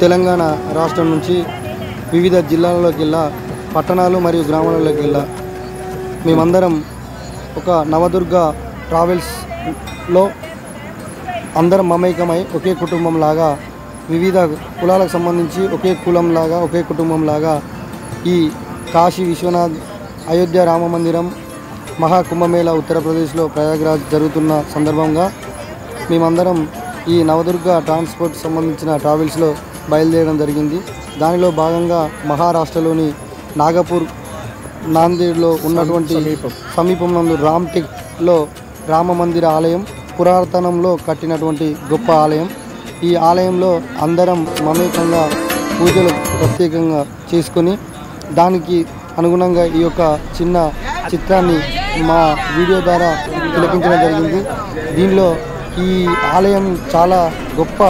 తెలంగాణ రాష్ట్రం నుంచి వివిధ జిల్లాలలోకి వెళ్ళా పట్టణాలు మరియు గ్రామాలలోకి వెళ్ళా మేమందరం ఒక నవదుర్గ ట్రావెల్స్లో అందరం మమైకమై ఒకే కుటుంబంలాగా వివిధ కులాలకు సంబంధించి ఒకే కులంలాగా ఒకే కుటుంబంలాగా ఈ కాశీ విశ్వనాథ్ అయోధ్య రామ మందిరం మహాకుంభమేళా ఉత్తరప్రదేశ్లో ప్రయాగ్రాజ్ జరుగుతున్న సందర్భంగా మేమందరం ఈ నవదుర్గ ట్రాన్స్పోర్ట్ సంబంధించిన ట్రావెల్స్లో బయలుదేరడం జరిగింది. దానిలో భాగంగా మహారాష్ట్రలోని నాగపూర్ నాందేడ్లో ఉన్నటువంటి సమీపంలో రామ్టెక్లో రామ మందిర ఆలయం పురాతనంలో కట్టినటువంటి గొప్ప ఆలయం. ఈ ఆలయంలో అందరం మమేకంగా పూజలు ప్రత్యేకంగా చేసుకొని దానికి అనుగుణంగా ఈ యొక్క చిన్న చిత్రాన్ని మా వీడియో ద్వారా తిలకించడం జరిగింది. దీనిలో ఈ ఆలయం చాలా గొప్ప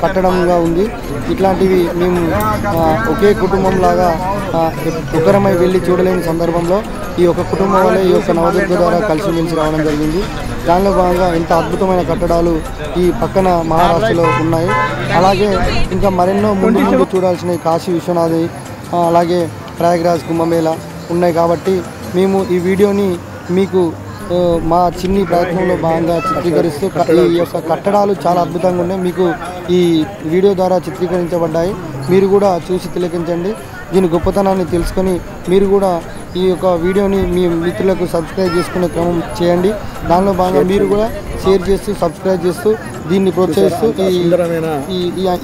కట్టడంగా ఉంది. ఇట్లాంటివి మేము ఒకే కుటుంబంలాగా ఒకరమై వెళ్ళి చూడలేని సందర్భంలో ఈ యొక్క కుటుంబం వల్ల ఈ యొక్క నవదుర్గ ద్వారా కలిసిమెలిసి రావడం జరిగింది. దానిలో భాగంగా ఇంత అద్భుతమైన కట్టడాలు ఈ పక్కన మహారాష్ట్రలో ఉన్నాయి. అలాగే ఇంకా మరెన్నో ముందు చూడాల్సిన కాశీ విశ్వనాథ్ అలాగే ప్రయాగ్రాజ్ కుంభమేళా ఉన్నాయి. కాబట్టి మేము ఈ వీడియోని మీకు మా చిన్ని ప్రయత్నంలో భాగంగా చిత్రీకరిస్తూ ఈ యొక్క కట్టడాలు చాలా అద్భుతంగా ఉన్నాయి. మీకు ఈ వీడియో ద్వారా చిత్రీకరించబడ్డాయి. మీరు కూడా చూసి తిలకించండి. దీని గొప్పతనాన్ని తెలుసుకొని మీరు కూడా ఈ యొక్క వీడియోని మీ మిత్రులకు సబ్స్క్రైబ్ చేసుకునే క్రమం చేయండి. దానిలో భాగంగా మీరు కూడా షేర్ చేస్తూ సబ్స్క్రైబ్ చేస్తూ దీన్ని ప్రోత్సహిస్తూ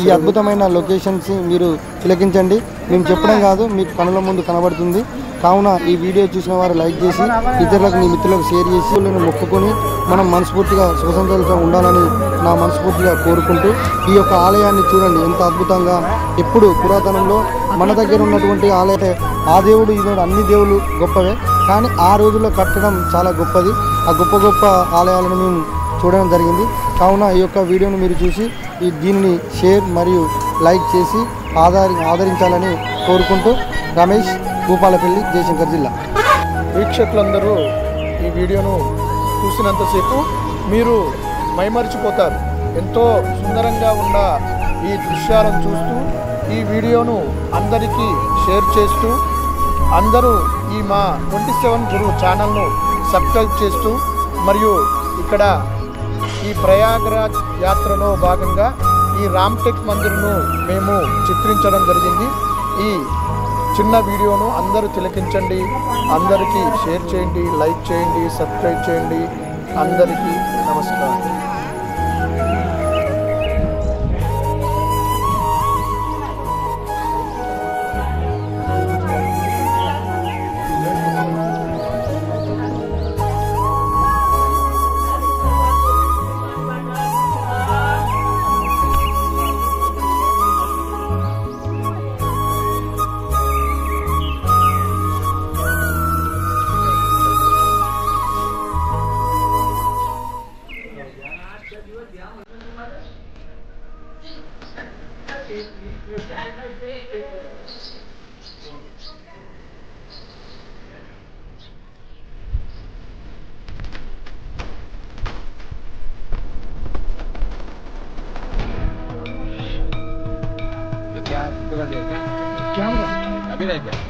ఈ అద్భుతమైన లొకేషన్స్ మీరు తిలకించండి. మేము చెప్పడం కాదు, మీకు కనుల ముందు కనబడుతుంది. కావున ఈ వీడియో చూసిన వారు లైక్ చేసి ఇతరులకు మీ మిత్రులకు షేర్ చేసి మొక్కుకొని మనం మనస్ఫూర్తిగా సుఖసంతోషంగా ఉండాలని నా మనస్ఫూర్తిగా కోరుకుంటూ ఈ యొక్క ఆలయాన్ని చూడండి ఎంత అద్భుతంగా. ఎప్పుడు పురాతనంలో మన దగ్గర ఉన్నటువంటి ఆలయ ఆ దేవుడు ఈ దేవుడు అన్ని దేవుళ్ళు గొప్పవే, కానీ ఆ రోజుల్లో కట్టడం చాలా గొప్పది. ఆ గొప్ప ఆలయాలను మేము చూడడం జరిగింది. కావున ఈ యొక్క వీడియోను మీరు చూసి దీనిని షేర్ మరియు లైక్ చేసి ఆదరించాలని కోరుకుంటూ రమేష్, భూపాలపల్లి, జయశంకర్ జిల్లా. వీక్షకులందరూ ఈ వీడియోను చూసినంతసేపు మీరు మైమరిచిపోతారు. ఎంతో సుందరంగా ఉన్న ఈ దృశ్యాలను చూస్తూ ఈ వీడియోను అందరికీ షేర్ చేస్తూ అందరూ ఈ మా 27 గురు ఛానల్ను సబ్స్క్రైబ్ చేస్తూ మరియు ఇక్కడ ఈ ప్రయాగ్రాజ్ యాత్రలో భాగంగా ఈ రామ్టెక్ మందిర్ను మేము చిత్రించడం జరిగింది. ఈ చిన్న వీడియోను అందరూ తిలకించండి, అందరికీ షేర్ చేయండి, లైక్ చేయండి, సబ్స్క్రైబ్ చేయండి. అందరికీ నమస్కారం.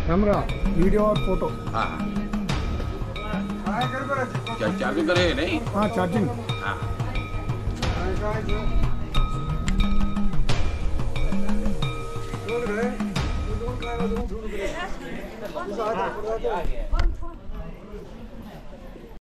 कैमरा वीडियो और फोटो। हाँ चार्जिंग करे नहीं? हाँ चार्जिंग। हाँ